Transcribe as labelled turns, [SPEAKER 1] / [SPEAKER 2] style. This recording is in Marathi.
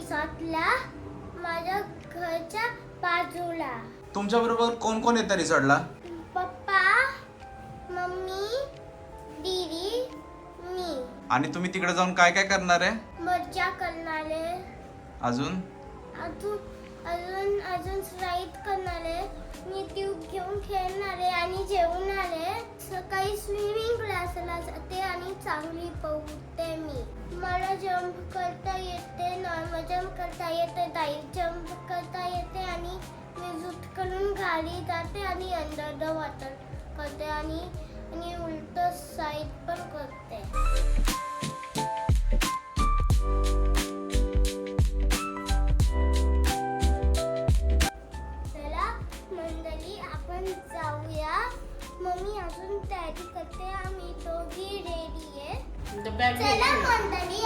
[SPEAKER 1] रिसॉर्टला माझ्या घरच्या बाजूला.
[SPEAKER 2] तुमच्या बरोबर कोण कोण येतं रिसॉर्टला?
[SPEAKER 1] पप्पा, मम्मी, दीदी, मी.
[SPEAKER 2] आणि तुम्ही तिकडे जाऊन काय काय करणार आहे?
[SPEAKER 1] मज्जा करणार आहे.
[SPEAKER 2] अजून
[SPEAKER 1] अजून स्लाईड करणार आहे. मी ट्यूब घेऊन खेळणार आहे आणि जेवणार आहे. सकाळी स्विमिंग क्लासला जाते आणि चांगली पोहते मी. मला जंप करता येते, नॉर्मल जंप करता येते, डायरेक्ट जंप करता येते आणि मी झूट करून गाडी जाते आणि अंडर द वॉटर करते आणि उलट साईड पण करते. आपण जाऊया. मम्मी अजून तयारी करते. आम्ही दोघी रेडी आहे. चला मंडळी